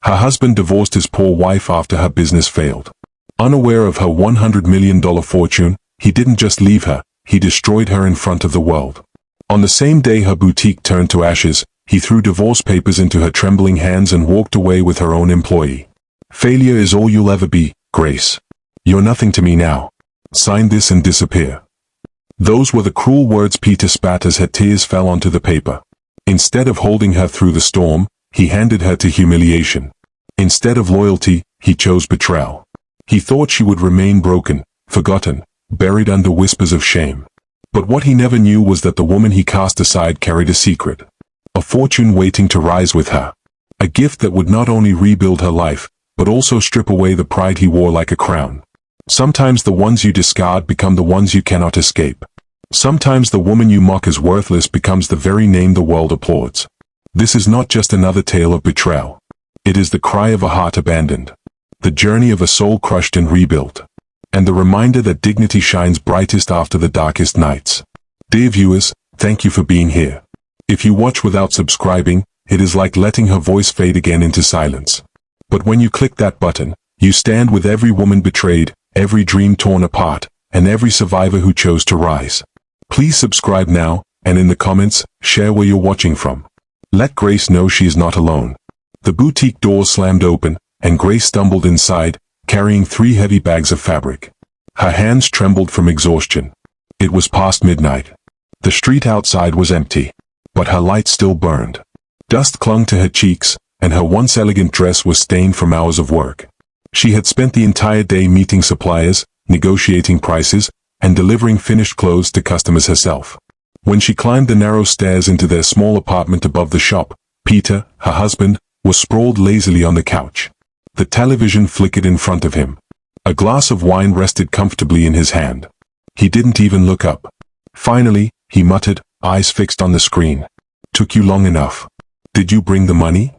Her husband divorced his poor wife after her business failed. Unaware of her $100 million fortune, he didn't just leave her, he destroyed her in front of the world. On the same day her boutique turned to ashes, he threw divorce papers into her trembling hands and walked away with her own employee. Failure is all you'll ever be, Grace. You're nothing to me now. Sign this and disappear. Those were the cruel words Peter spat as her tears fell onto the paper. Instead of holding her through the storm, he handed her to humiliation. Instead of loyalty, he chose betrayal. He thought she would remain broken, forgotten, buried under whispers of shame. But what he never knew was that the woman he cast aside carried a secret. A fortune waiting to rise with her. A gift that would not only rebuild her life, but also strip away the pride he wore like a crown. Sometimes the ones you discard become the ones you cannot escape. Sometimes the woman you mock as worthless becomes the very name the world applauds. This is not just another tale of betrayal. It is the cry of a heart abandoned. The journey of a soul crushed and rebuilt. And the reminder that dignity shines brightest after the darkest nights. Dear viewers, thank you for being here. If you watch without subscribing, it is like letting her voice fade again into silence. But when you click that button, you stand with every woman betrayed, every dream torn apart, and every survivor who chose to rise. Please subscribe now, and in the comments, share where you're watching from. Let Grace know she is not alone. The boutique doors slammed open, and Grace stumbled inside, carrying 3 heavy bags of fabric. Her hands trembled from exhaustion. It was past midnight. The street outside was empty. But her light still burned. Dust clung to her cheeks, and her once elegant dress was stained from hours of work. She had spent the entire day meeting suppliers, negotiating prices, and delivering finished clothes to customers herself. When she climbed the narrow stairs into their small apartment above the shop, Peter, her husband, was sprawled lazily on the couch. The television flickered in front of him. A glass of wine rested comfortably in his hand. He didn't even look up. Finally, he muttered, eyes fixed on the screen. Took you long enough. Did you bring the money?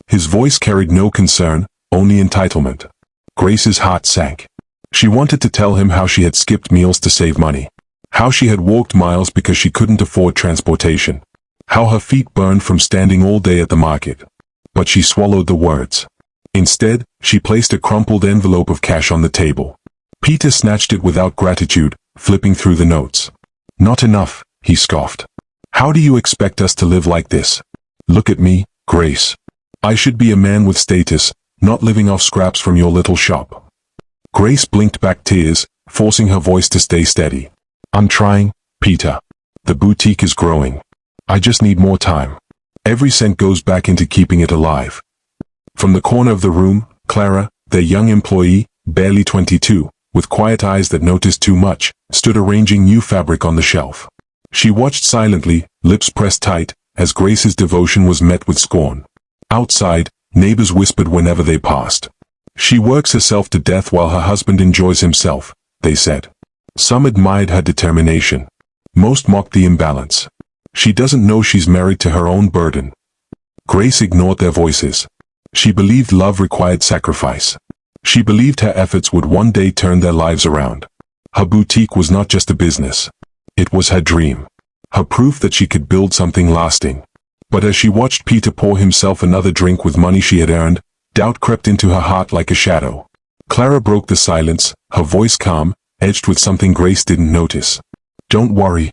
His voice carried no concern, only entitlement. Grace's heart sank. She wanted to tell him how she had skipped meals to save money. How she had walked miles because she couldn't afford transportation. How her feet burned from standing all day at the market. But she swallowed the words. Instead, she placed a crumpled envelope of cash on the table. Peter snatched it without gratitude, flipping through the notes. Not enough, he scoffed. How do you expect us to live like this? Look at me, Grace. I should be a man with status, not living off scraps from your little shop. Grace blinked back tears, forcing her voice to stay steady. I'm trying, Peter. The boutique is growing. I just need more time. Every cent goes back into keeping it alive. From the corner of the room, Clara, their young employee, barely 22, with quiet eyes that noticed too much, stood arranging new fabric on the shelf. She watched silently, lips pressed tight, as Grace's devotion was met with scorn. Outside, neighbors whispered whenever they passed. She works herself to death while her husband enjoys himself, they said. Some admired her determination. Most mocked the imbalance. She doesn't know she's married to her own burden. Grace ignored their voices. She believed love required sacrifice. She believed her efforts would one day turn their lives around. Her boutique was not just a business. It was her dream. Her proof that she could build something lasting. But as she watched Peter pour himself another drink with money she had earned, doubt crept into her heart like a shadow. Clara broke the silence, her voice calm, edged with something Grace didn't notice. Don't worry.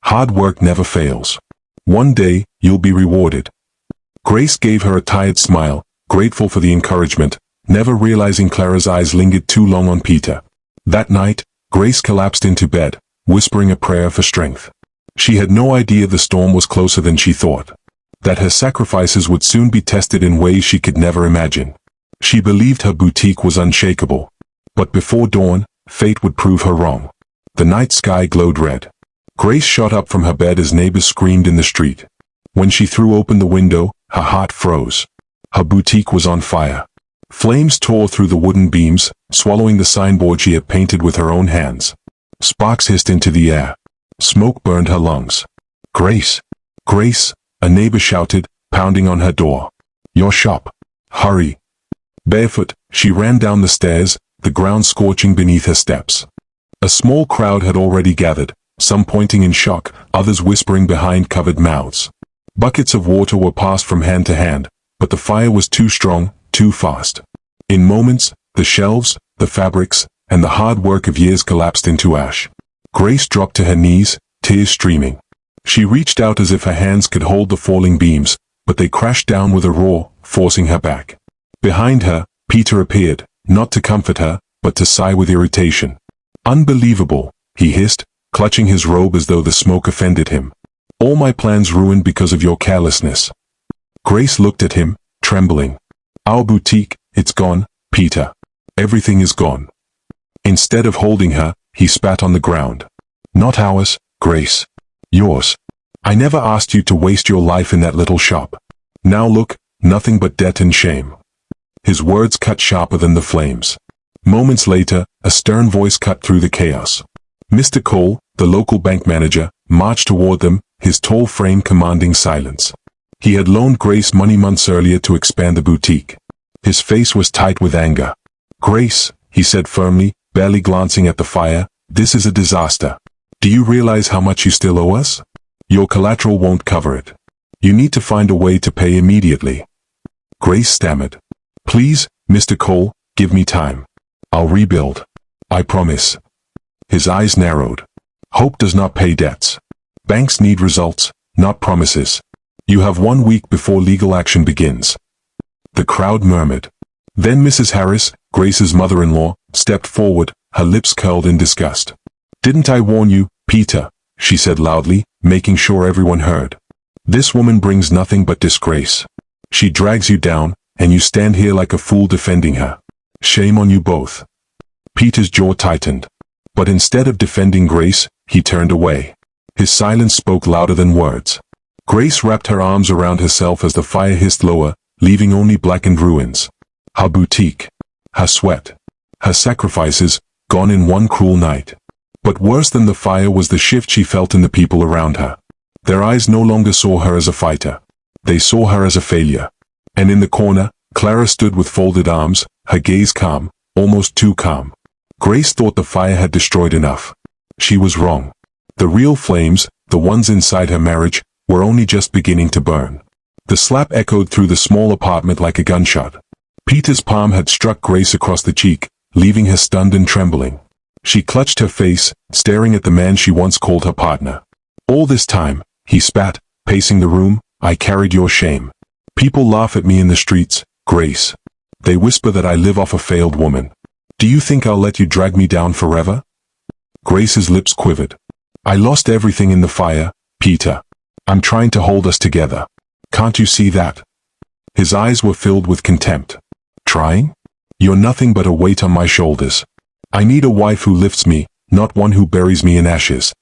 Hard work never fails. One day, you'll be rewarded. Grace gave her a tired smile, grateful for the encouragement, never realizing Clara's eyes lingered too long on Peter. That night, Grace collapsed into bed, whispering a prayer for strength. She had no idea the storm was closer than she thought. That her sacrifices would soon be tested in ways she could never imagine. She believed her boutique was unshakable. But before dawn, fate would prove her wrong. The night sky glowed red. Grace shot up from her bed as neighbors screamed in the street. When she threw open the window, her heart froze. Her boutique was on fire. Flames tore through the wooden beams, swallowing the signboard she had painted with her own hands. Sparks hissed into the air. Smoke burned her lungs. Grace! Grace! A neighbor shouted, pounding on her door. Your shop. Hurry! Barefoot, she ran down the stairs, the ground scorching beneath her steps. A small crowd had already gathered, some pointing in shock, others whispering behind covered mouths. Buckets of water were passed from hand to hand, but the fire was too strong, too fast. In moments, the shelves, the fabrics, and the hard work of years collapsed into ash. Grace dropped to her knees, tears streaming. She reached out as if her hands could hold the falling beams, but they crashed down with a roar, forcing her back. Behind her, Peter appeared, not to comfort her, but to sigh with irritation. "Unbelievable," he hissed, clutching his robe as though the smoke offended him. "All my plans ruined because of your carelessness." Grace looked at him, trembling. "Our boutique, it's gone, Peter. Everything is gone." Instead of holding her, he spat on the ground. "Not ours, Grace. Yours. I never asked you to waste your life in that little shop. Now look, nothing but debt and shame." His words cut sharper than the flames. Moments later, a stern voice cut through the chaos. Mr. Cole, the local bank manager, marched toward them, his tall frame commanding silence. He had loaned Grace money months earlier to expand the boutique. His face was tight with anger. "Grace," he said firmly, barely glancing at the fire, "this is a disaster. Do you realize how much you still owe us? Your collateral won't cover it. You need to find a way to pay immediately." Grace stammered. "Please, Mr. Cole, give me time. I'll rebuild. I promise." His eyes narrowed. Hope does not pay debts. Banks need results, not promises. You have 1 week before legal action begins. The crowd murmured. Then Mrs. Harris, Grace's mother-in-law, stepped forward, her lips curled in disgust. "Didn't I warn you, Peter?" she said loudly, making sure everyone heard. "This woman brings nothing but disgrace. She drags you down, and you stand here like a fool defending her. Shame on you both." Peter's jaw tightened. But instead of defending Grace, he turned away. His silence spoke louder than words. Grace wrapped her arms around herself as the fire hissed lower, leaving only blackened ruins. Her boutique, her sweat, her sacrifices, gone in one cruel night. But worse than the fire was the shift she felt in the people around her. Their eyes no longer saw her as a fighter. They saw her as a failure. And in the corner, Clara stood with folded arms, her gaze calm, almost too calm. Grace thought the fire had destroyed enough. She was wrong. The real flames, the ones inside her marriage, were only just beginning to burn. The slap echoed through the small apartment like a gunshot. Peter's palm had struck Grace across the cheek, leaving her stunned and trembling. She clutched her face, staring at the man she once called her partner. "All this time," he spat, pacing the room, "I carried your shame. People laugh at me in the streets, Grace. They whisper that I live off a failed woman. Do you think I'll let you drag me down forever?" Grace's lips quivered. "I lost everything in the fire, Peter. I'm trying to hold us together. Can't you see that?" His eyes were filled with contempt. "Trying? You're nothing but a weight on my shoulders. I need a wife who lifts me, not one who buries me in ashes."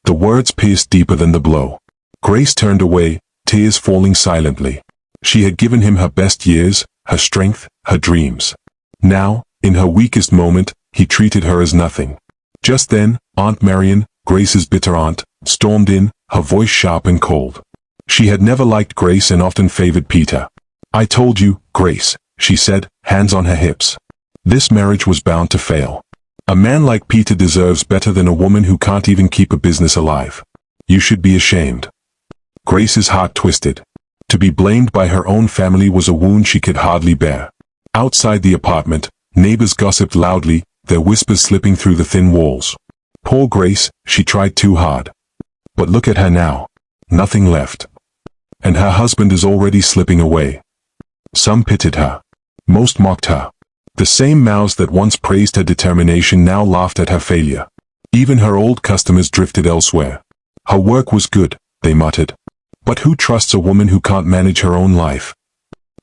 The words pierced deeper than the blow. Grace turned away, tears falling silently. She had given him her best years, her strength, her dreams. Now, in her weakest moment, he treated her as nothing. Just then, Aunt Marion, Grace's bitter aunt, stormed in, her voice sharp and cold. She had never liked Grace and often favored Peter. "I told you, Grace," she said, hands on her hips. "This marriage was bound to fail. A man like Peter deserves better than a woman who can't even keep a business alive. You should be ashamed." Grace's heart twisted. To be blamed by her own family was a wound she could hardly bear. Outside the apartment, neighbors gossiped loudly, their whispers slipping through the thin walls. Poor Grace, she tried too hard. But look at her now. Nothing left. And her husband is already slipping away. Some pitied her. Most mocked her. The same mouths that once praised her determination now laughed at her failure. Even her old customers drifted elsewhere. Her work was good, they muttered. But who trusts a woman who can't manage her own life?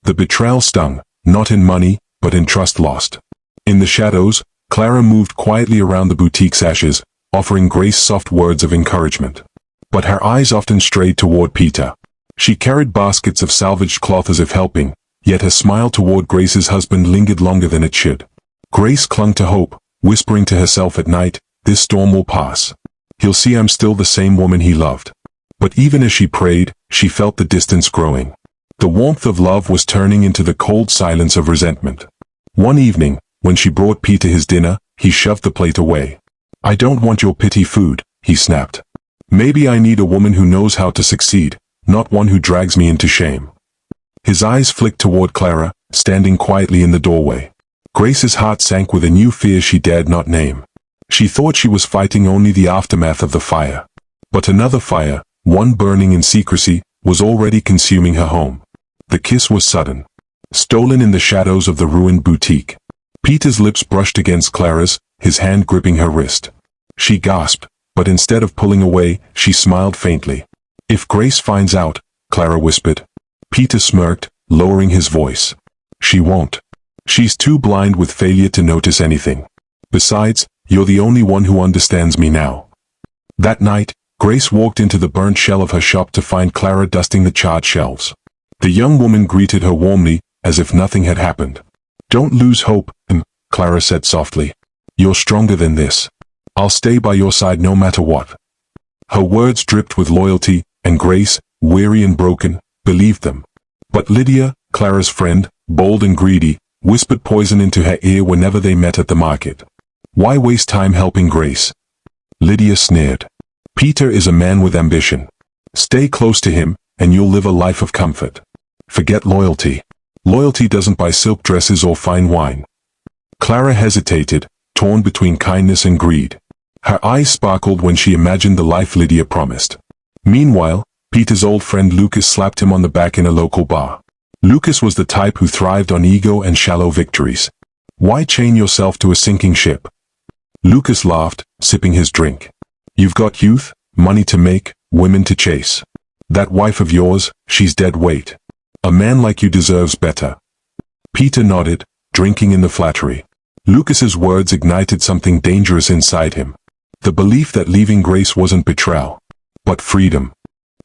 The betrayal stung, not in money, but in trust lost. In the shadows, Clara moved quietly around the boutique's ashes, offering Grace soft words of encouragement. But her eyes often strayed toward Peter. She carried baskets of salvaged cloth as if helping, yet her smile toward Grace's husband lingered longer than it should. Grace clung to hope, whispering to herself at night, "This storm will pass. He'll see I'm still the same woman he loved." But even as she prayed, she felt the distance growing. The warmth of love was turning into the cold silence of resentment. One evening, when she brought Peter his dinner, he shoved the plate away. "I don't want your pity food," he snapped. "Maybe I need a woman who knows how to succeed, not one who drags me into shame." His eyes flicked toward Clara, standing quietly in the doorway. Grace's heart sank with a new fear she dared not name. She thought she was fighting only the aftermath of the fire. But another fire, one burning in secrecy, was already consuming her home. The kiss was sudden. Stolen in the shadows of the ruined boutique. Peter's lips brushed against Clara's, his hand gripping her wrist. She gasped, but instead of pulling away, she smiled faintly. "If Grace finds out," Clara whispered. Peter smirked, lowering his voice. "She won't. She's too blind with failure to notice anything. Besides, you're the only one who understands me now." That night, Grace walked into the burnt shell of her shop to find Clara dusting the charred shelves. The young woman greeted her warmly, as if nothing had happened. "Don't lose hope," Clara said softly. "You're stronger than this. I'll stay by your side no matter what." Her words dripped with loyalty, and Grace, weary and broken, believed them. But Lydia, Clara's friend, bold and greedy, whispered poison into her ear whenever they met at the market. Why waste time helping Grace? Lydia sneered. "Peter is a man with ambition. Stay close to him, and you'll live a life of comfort. Forget loyalty. Loyalty doesn't buy silk dresses or fine wine." Clara hesitated, torn between kindness and greed. Her eyes sparkled when she imagined the life Lydia promised. Meanwhile, Peter's old friend Lucas slapped him on the back in a local bar. Lucas was the type who thrived on ego and shallow victories. "Why chain yourself to a sinking ship?" Lucas laughed, sipping his drink. "You've got youth, money to make, women to chase. That wife of yours, she's dead weight. A man like you deserves better." Peter nodded, drinking in the flattery. Lucas's words ignited something dangerous inside him. The belief that leaving Grace wasn't betrayal, but freedom.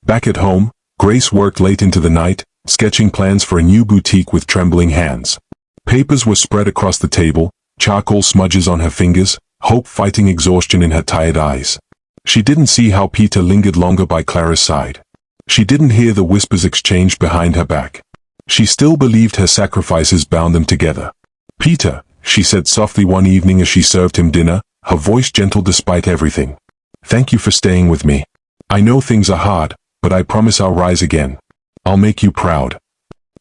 Back at home, Grace worked late into the night, sketching plans for a new boutique with trembling hands. Papers were spread across the table, charcoal smudges on her fingers, hope fighting exhaustion in her tired eyes. She didn't see how Peter lingered longer by Clara's side. She didn't hear the whispers exchanged behind her back. She still believed her sacrifices bound them together. "Peter," she said softly one evening as she served him dinner, her voice gentle despite everything. "Thank you for staying with me. I know things are hard, but I promise I'll rise again. I'll make you proud."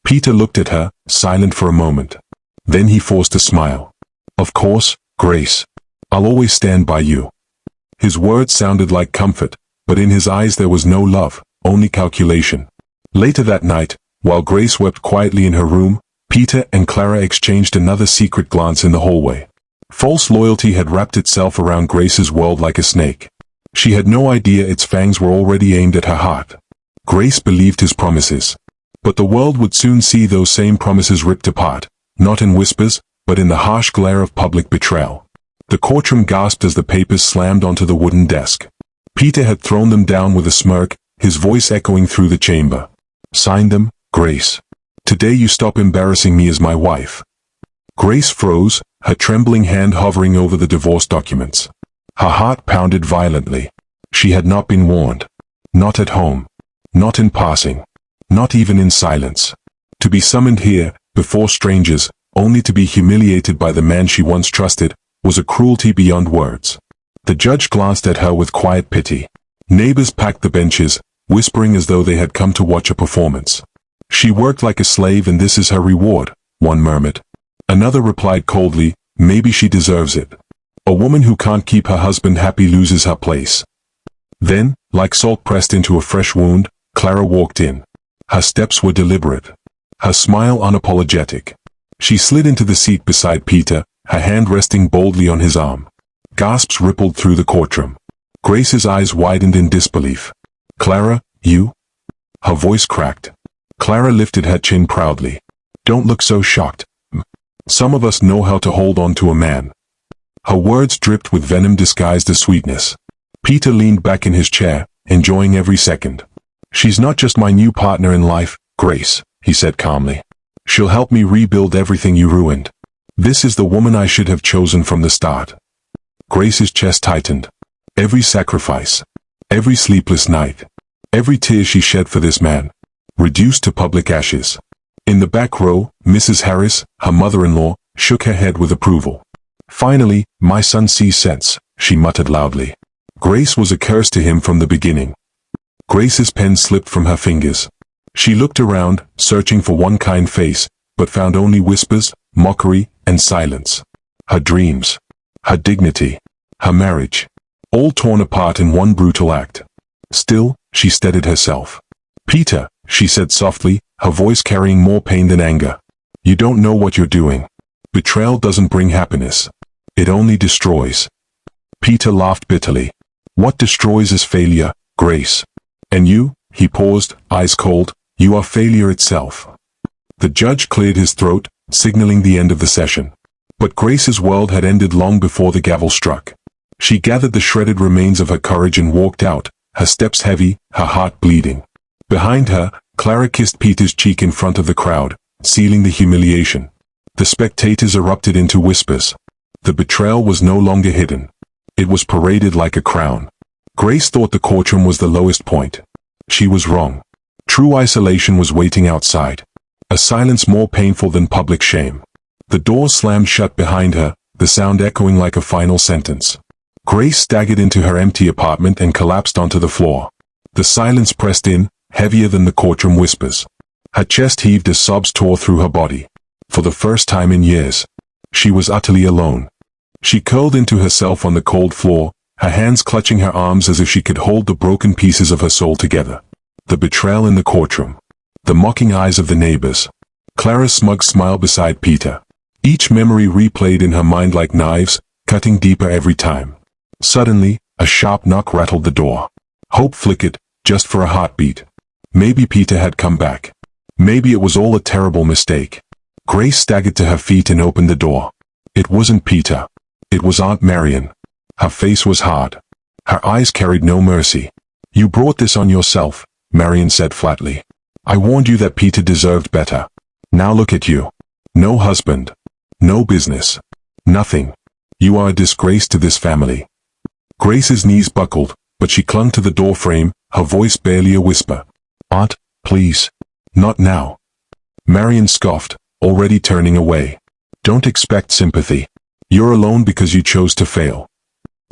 Peter looked at her, silent for a moment. Then he forced a smile. "Of course, Grace. I'll always stand by you." His words sounded like comfort, but in his eyes there was no love, only calculation. Later that night, while Grace wept quietly in her room, Peter and Clara exchanged another secret glance in the hallway. False loyalty had wrapped itself around Grace's world like a snake. She had no idea its fangs were already aimed at her heart. Grace believed his promises. But the world would soon see those same promises ripped apart, not in whispers, but in the harsh glare of public betrayal. The courtroom gasped as the papers slammed onto the wooden desk. Peter had thrown them down with a smirk, his voice echoing through the chamber. "Sign them, Grace. Today you stop embarrassing me as my wife." Grace froze, her trembling hand hovering over the divorce documents. Her heart pounded violently. She had not been warned. Not at home. Not in passing. Not even in silence. To be summoned here, before strangers, only to be humiliated by the man she once trusted, was a cruelty beyond words. The judge glanced at her with quiet pity. Neighbors packed the benches, whispering as though they had come to watch a performance. "She worked like a slave and this is her reward," one murmured. Another replied coldly, "Maybe she deserves it. A woman who can't keep her husband happy loses her place." Then, like salt pressed into a fresh wound, Clara walked in. Her steps were deliberate. Her smile unapologetic. She slid into the seat beside Peter, her hand resting boldly on his arm. Gasps rippled through the courtroom. Grace's eyes widened in disbelief. "Clara, you?" Her voice cracked. Clara lifted her chin proudly. "Don't look so shocked. Some of us know how to hold on to a man." Her words dripped with venom disguised as sweetness. Peter leaned back in his chair, enjoying every second. "She's not just my new partner in life, Grace," he said calmly. "She'll help me rebuild everything you ruined. This is the woman I should have chosen from the start." Grace's chest tightened. Every sacrifice, every sleepless night, every tear she shed for this man, reduced to public ashes. In the back row, Mrs. Harris, her mother-in-law, shook her head with approval. "Finally, my son sees sense," she muttered loudly. Grace was a curse to him from the beginning. Grace's pen slipped from her fingers. She looked around, searching for one kind face, but found only whispers, mockery, and silence. Her dreams, her dignity, her marriage, all torn apart in one brutal act. Still, she steadied herself. "Peter," she said softly, her voice carrying more pain than anger. "You don't know what you're doing. Betrayal doesn't bring happiness. It only destroys." Peter laughed bitterly. "What destroys is failure, Grace. And you," he paused, eyes cold, "you are failure itself." The judge cleared his throat, signaling the end of the session. But Grace's world had ended long before the gavel struck. She gathered the shredded remains of her courage and walked out, her steps heavy, her heart bleeding. Behind her, Clara kissed Peter's cheek in front of the crowd, sealing the humiliation. The spectators erupted into whispers. The betrayal was no longer hidden. It was paraded like a crown. Grace thought the courtroom was the lowest point. She was wrong. True isolation was waiting outside. A silence more painful than public shame. The door slammed shut behind her, the sound echoing like a final sentence. Grace staggered into her empty apartment and collapsed onto the floor. The silence pressed in, heavier than the courtroom whispers. Her chest heaved as sobs tore through her body. For the first time in years, she was utterly alone. She curled into herself on the cold floor, her hands clutching her arms as if she could hold the broken pieces of her soul together. The betrayal in the courtroom. The mocking eyes of the neighbors. Clara's smug smile beside Peter. Each memory replayed in her mind like knives, cutting deeper every time. Suddenly, a sharp knock rattled the door. Hope flickered, just for a heartbeat. Maybe Peter had come back. Maybe it was all a terrible mistake. Grace staggered to her feet and opened the door. It wasn't Peter. It was Aunt Marion. Her face was hard. Her eyes carried no mercy. "You brought this on yourself," Marion said flatly. "I warned you that Peter deserved better. Now look at you. No husband. No business. Nothing. You are a disgrace to this family." Grace's knees buckled, but she clung to the door frame, her voice barely a whisper. "Aunt, please. Not now." Marion scoffed, already turning away. "Don't expect sympathy. You're alone because you chose to fail."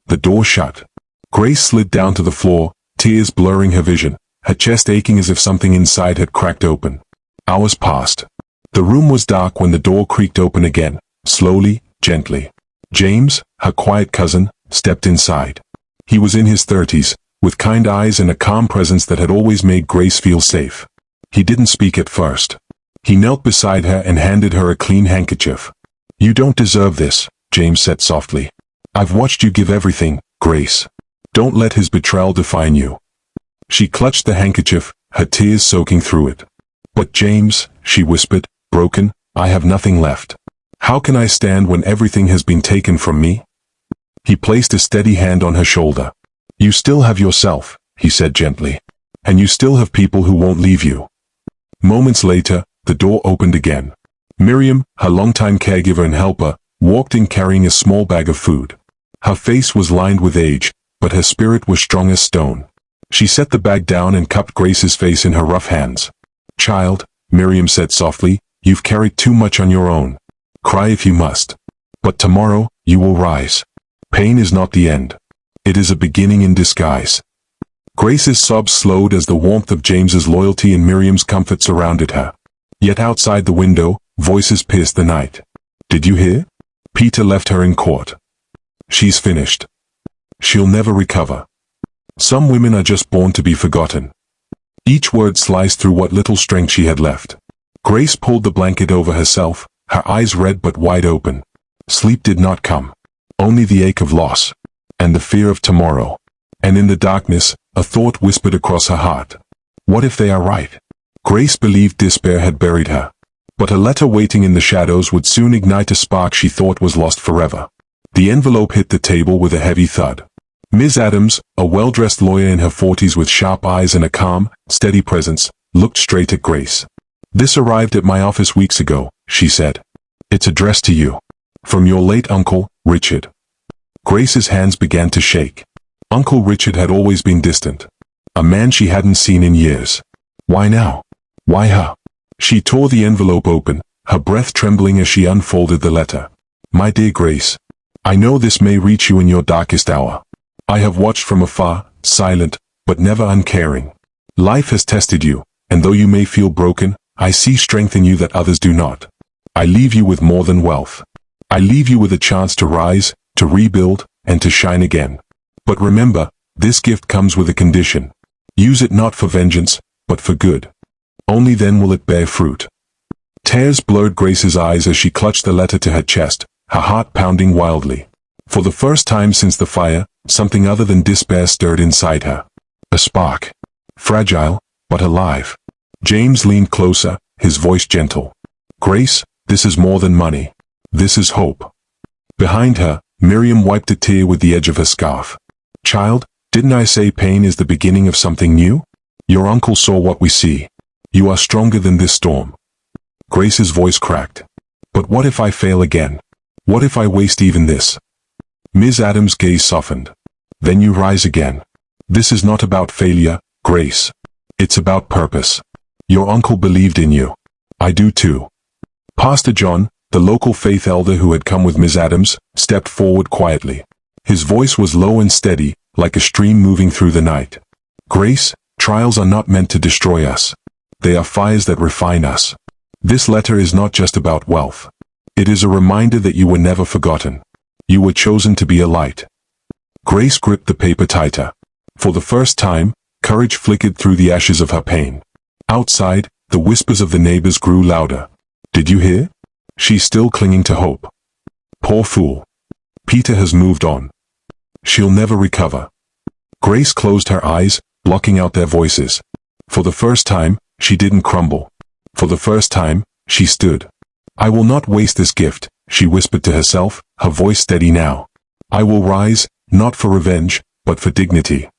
The door shut. Grace slid down to the floor, tears blurring her vision, her chest aching as if something inside had cracked open. Hours passed. The room was dark when the door creaked open again, slowly, gently. James, her quiet cousin, stepped inside. He was in his 30s, with kind eyes and a calm presence that had always made Grace feel safe. He didn't speak at first. He knelt beside her and handed her a clean handkerchief. "You don't deserve this," James said softly. "I've watched you give everything, Grace. Don't let his betrayal define you." She clutched the handkerchief, her tears soaking through it. "But James," she whispered, broken, "I have nothing left. How can I stand when everything has been taken from me?" He placed a steady hand on her shoulder. "You still have yourself," he said gently. "And you still have people who won't leave you." Moments later, the door opened again. Miriam, her longtime caregiver and helper, walked in carrying a small bag of food. Her face was lined with age, but her spirit was strong as stone. She set the bag down and cupped Grace's face in her rough hands. "Child," Miriam said softly, "you've carried too much on your own. Cry if you must. But tomorrow, you will rise. Pain is not the end. It is a beginning in disguise." Grace's sobs slowed as the warmth of James's loyalty and Miriam's comfort surrounded her. Yet outside the window, voices pierced the night. "Did you hear? Peter left her in court. She's finished. She'll never recover. Some women are just born to be forgotten." Each word sliced through what little strength she had left. Grace pulled the blanket over herself, her eyes red but wide open. Sleep did not come. Only the ache of loss. And the fear of tomorrow. And in the darkness, a thought whispered across her heart. What if they are right? Grace believed despair had buried her. But a letter waiting in the shadows would soon ignite a spark she thought was lost forever. The envelope hit the table with a heavy thud. Ms. Adams, a well-dressed lawyer in her 40s with sharp eyes and a calm, steady presence, looked straight at Grace. "This arrived at my office weeks ago," she said. "It's addressed to you. From your late uncle, Richard." Grace's hands began to shake. Uncle Richard had always been distant. A man she hadn't seen in years. Why now? Why her? She tore the envelope open, her breath trembling as she unfolded the letter. "My dear Grace, I know this may reach you in your darkest hour. I have watched from afar, silent, but never uncaring. Life has tested you, and though you may feel broken, I see strength in you that others do not. I leave you with more than wealth. I leave you with a chance to rise, to rebuild, and to shine again. But remember, this gift comes with a condition. Use it not for vengeance, but for good. Only then will it bear fruit. Tears blurred Grace's eyes as she clutched the letter to her chest, her heart pounding wildly. For the first time since the fire, something other than despair stirred inside her. A spark. Fragile, but alive. James leaned closer, his voice gentle. Grace, this is more than money. This is hope. Behind her, Miriam wiped a tear with the edge of her scarf. Child, didn't I say pain is the beginning of something new? Your uncle saw what we see. You are stronger than this storm. Grace's voice cracked. But what if I fail again? What if I waste even this? Ms. Adams' gaze softened. Then you rise again. This is not about failure, Grace. It's about purpose. Your uncle believed in you. I do too. Pastor John, the local faith elder who had come with Ms. Adams, stepped forward quietly. His voice was low and steady, like a stream moving through the night. Grace, trials are not meant to destroy us. They are fires that refine us. This letter is not just about wealth. It is a reminder that you were never forgotten. You were chosen to be a light. Grace gripped the paper tighter. For the first time, courage flickered through the ashes of her pain. Outside, the whispers of the neighbors grew louder. Did you hear? She's still clinging to hope. Poor fool. Peter has moved on. She'll never recover. Grace closed her eyes, blocking out their voices. For the first time, she didn't crumble. For the first time, she stood. I will not waste this gift, she whispered to herself, her voice steady now. I will rise, not for revenge, but for dignity.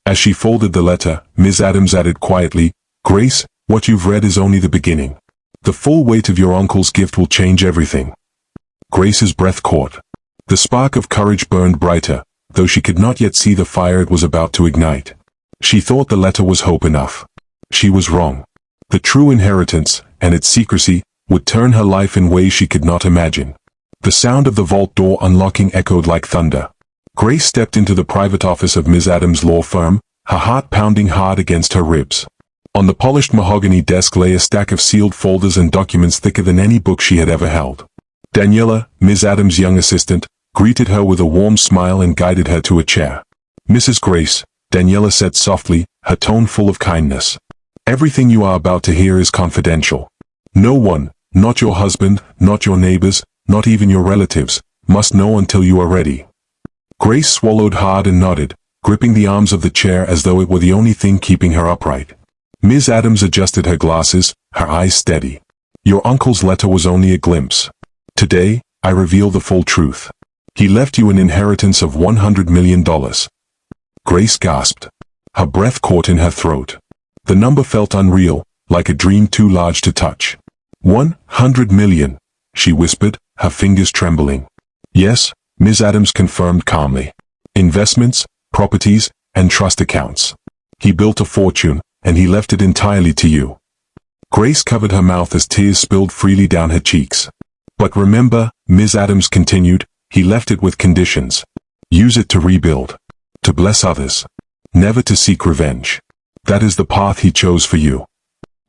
As she folded the letter, Ms. Adams added quietly, Grace, what you've read is only the beginning. The full weight of your uncle's gift will change everything. Grace's breath caught. The spark of courage burned brighter, though she could not yet see the fire it was about to ignite. She thought the letter was hope enough. She was wrong. The true inheritance, and its secrecy, would turn her life in ways she could not imagine. The sound of the vault door unlocking echoed like thunder. Grace stepped into the private office of Ms. Adams' law firm, her heart pounding hard against her ribs. On the polished mahogany desk lay a stack of sealed folders and documents thicker than any book she had ever held. Daniela, Ms. Adams' young assistant, greeted her with a warm smile and guided her to a chair. Mrs. Grace, Daniela said softly, her tone full of kindness. Everything you are about to hear is confidential. No one, not your husband, not your neighbors, not even your relatives, must know until you are ready. Grace swallowed hard and nodded, gripping the arms of the chair as though it were the only thing keeping her upright. Ms. Adams adjusted her glasses, her eyes steady. Your uncle's letter was only a glimpse. Today, I reveal the full truth. He left you an inheritance of $100 million. Grace gasped. Her breath caught in her throat. The number felt unreal, like a dream too large to touch. 100 million, she whispered, her fingers trembling. Yes, Ms. Adams confirmed calmly. Investments, properties, and trust accounts. He built a fortune, and he left it entirely to you. Grace covered her mouth as tears spilled freely down her cheeks. But remember, Ms. Adams continued, he left it with conditions. Use it to rebuild. To bless others. Never to seek revenge. That is the path he chose for you.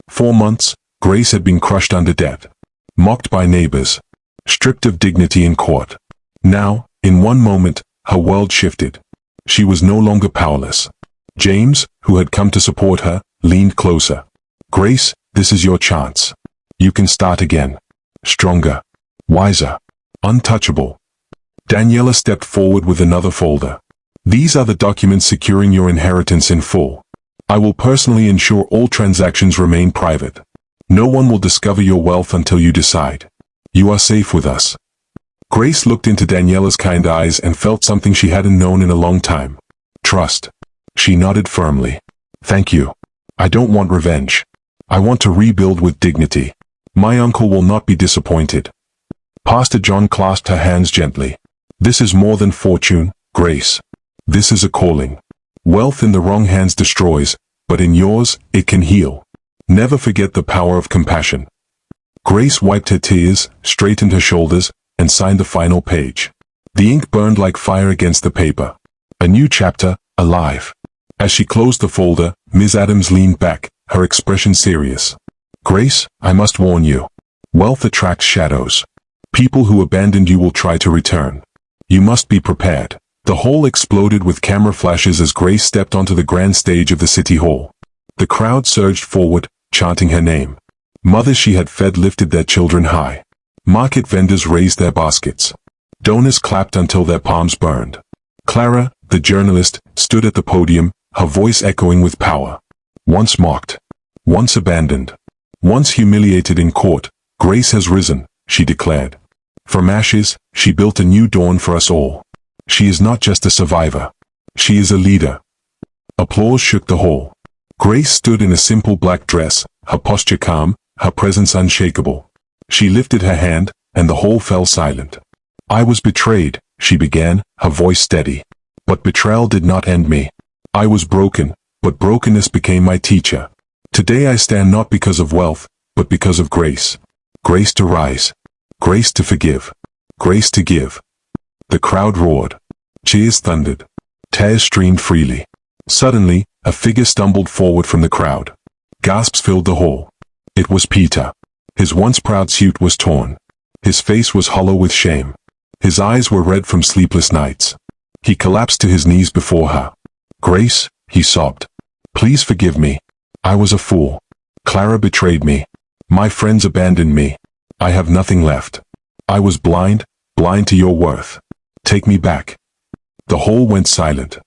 4 months, Grace had been crushed under debt. Mocked by neighbors. Stripped of dignity in court. Now, in one moment, her world shifted. She was no longer powerless. James, who had come to support her, leaned closer. Grace, this is your chance. You can start again. Stronger. Wiser. Untouchable. Daniela stepped forward with another folder. These are the documents securing your inheritance in full. I will personally ensure all transactions remain private. No one will discover your wealth until you decide. You are safe with us. Grace looked into Daniela's kind eyes and felt something she hadn't known in a long time. Trust. She nodded firmly. Thank you. I don't want revenge. I want to rebuild with dignity. My uncle will not be disappointed. Pastor John clasped her hands gently. This is more than fortune, Grace. This is a calling. Wealth in the wrong hands destroys, but in yours, it can heal. Never forget the power of compassion. Grace wiped her tears, straightened her shoulders, and signed the final page. The ink burned like fire against the paper. A new chapter, alive. As she closed the folder, Ms. Adams leaned back, her expression serious. Grace, I must warn you. Wealth attracts shadows. People who abandoned you will try to return. You must be prepared. The hall exploded with camera flashes as Grace stepped onto the grand stage of the city hall. The crowd surged forward, chanting her name. Mothers she had fed lifted their children high. Market vendors raised their baskets. Donors clapped until their palms burned. Clara, the journalist, stood at the podium, her voice echoing with power. Once mocked. Once abandoned. Once humiliated in court, Grace has risen, she declared. From ashes, she built a new dawn for us all. She is not just a survivor. She is a leader. Applause shook the hall. Grace stood in a simple black dress, her posture calm, her presence unshakable. She lifted her hand, and the hall fell silent. I was betrayed, she began, her voice steady. But betrayal did not end me. I was broken, but brokenness became my teacher. Today I stand not because of wealth, but because of grace. Grace to rise. Grace to forgive. Grace to give. The crowd roared. Cheers thundered. Tears streamed freely. Suddenly, a figure stumbled forward from the crowd. Gasps filled the hall. It was Peter. His once proud suit was torn. His face was hollow with shame. His eyes were red from sleepless nights. He collapsed to his knees before her. Grace, he sobbed. Please forgive me. I was a fool. Clara betrayed me. My friends abandoned me. I have nothing left. I was blind to your worth. Take me back. The hall went silent.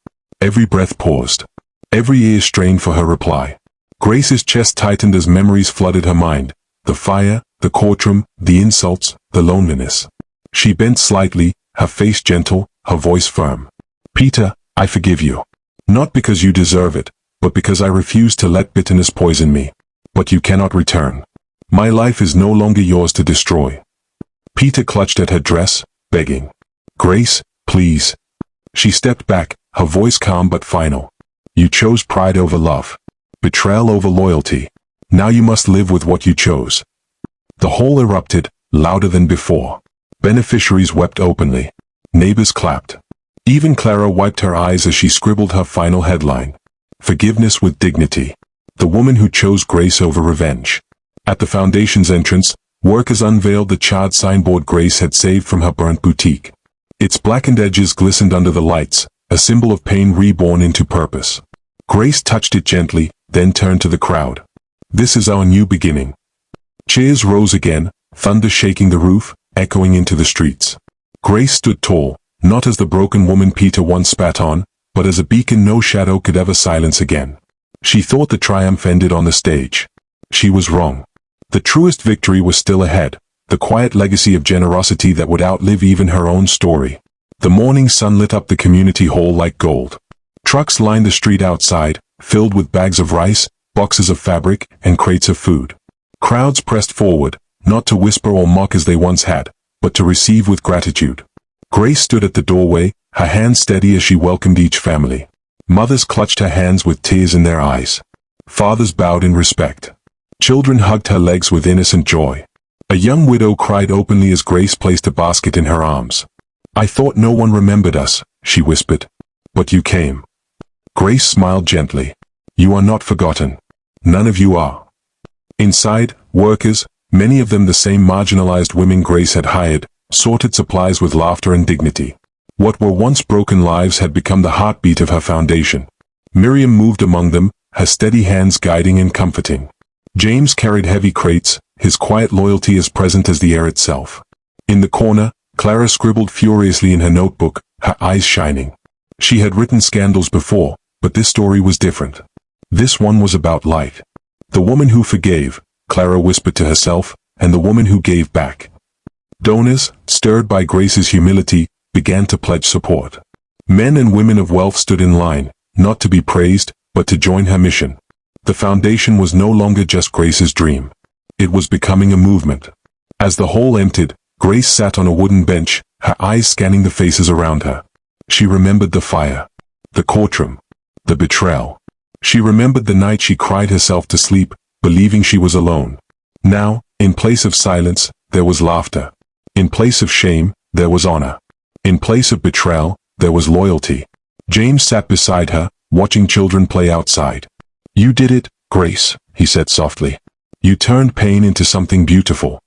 Every breath paused. Every ear strained for her reply. Grace's chest tightened as memories flooded her mind. The fire, the courtroom, the insults, the loneliness. She bent slightly, her face gentle, her voice firm. Peter, I forgive you. Not because you deserve it, but because I refuse to let bitterness poison me. But you cannot return. My life is no longer yours to destroy. Peter clutched at her dress, begging. Grace, please. She stepped back, her voice calm but final. You chose pride over love. Betrayal over loyalty. Now you must live with what you chose. The hall erupted, louder than before. Beneficiaries wept openly. Neighbors clapped. Even Clara wiped her eyes as she scribbled her final headline. Forgiveness with dignity. The woman who chose grace over revenge. At the foundation's entrance, workers unveiled the charred signboard Grace had saved from her burnt boutique. Its blackened edges glistened under the lights, a symbol of pain reborn into purpose. Grace touched it gently, then turned to the crowd. This is our new beginning. Cheers rose again, thunder shaking the roof, echoing into the streets. Grace stood tall, not as the broken woman Peter once spat on, but as a beacon no shadow could ever silence again. She thought the triumph ended on the stage. She was wrong. The truest victory was still ahead, the quiet legacy of generosity that would outlive even her own story. The morning sun lit up the community hall like gold. Trucks lined the street outside, filled with bags of rice, boxes of fabric, and crates of food. Crowds pressed forward, not to whisper or mock as they once had, but to receive with gratitude. Grace stood at the doorway, her hands steady as she welcomed each family. Mothers clutched her hands with tears in their eyes. Fathers bowed in respect. Children hugged her legs with innocent joy. A young widow cried openly as Grace placed a basket in her arms. I thought no one remembered us, she whispered. But you came. Grace smiled gently. You are not forgotten. None of you are. Inside, workers, many of them the same marginalized women Grace had hired, sorted supplies with laughter and dignity. What were once broken lives had become the heartbeat of her foundation. Miriam moved among them, her steady hands guiding and comforting. James carried heavy crates, his quiet loyalty as present as the air itself. In the corner, Clara scribbled furiously in her notebook, her eyes shining. She had written scandals before, but this story was different. This one was about light. The woman who forgave, Clara whispered to herself, and the woman who gave back. Donors, stirred by Grace's humility, began to pledge support. Men and women of wealth stood in line, not to be praised, but to join her mission. The foundation was no longer just Grace's dream. It was becoming a movement. As the hall emptied, Grace sat on a wooden bench, her eyes scanning the faces around her. She remembered the fire, the courtroom, the betrayal. She remembered the night she cried herself to sleep, believing she was alone. Now, in place of silence, there was laughter. In place of shame, there was honor. In place of betrayal, there was loyalty. James sat beside her, watching children play outside. You did it, Grace, he said softly. You turned pain into something beautiful.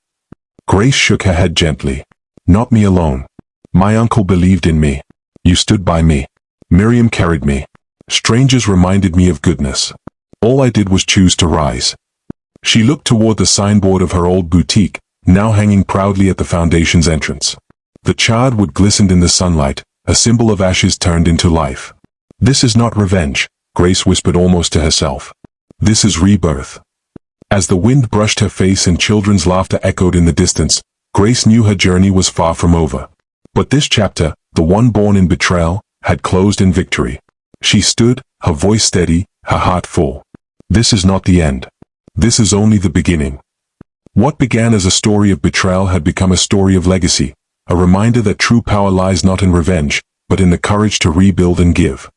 Grace shook her head gently. Not me alone. My uncle believed in me. You stood by me. Miriam carried me. Strangers reminded me of goodness. All I did was choose to rise. She looked toward the signboard of her old boutique, now hanging proudly at the foundation's entrance. The charred wood glistened in the sunlight, a symbol of ashes turned into life. This is not revenge, Grace whispered almost to herself. This is rebirth. As the wind brushed her face and children's laughter echoed in the distance, Grace knew her journey was far from over. But this chapter, the one born in betrayal, had closed in victory. She stood, her voice steady, her heart full. This is not the end. This is only the beginning. What began as a story of betrayal had become a story of legacy, a reminder that true power lies not in revenge, but in the courage to rebuild and give.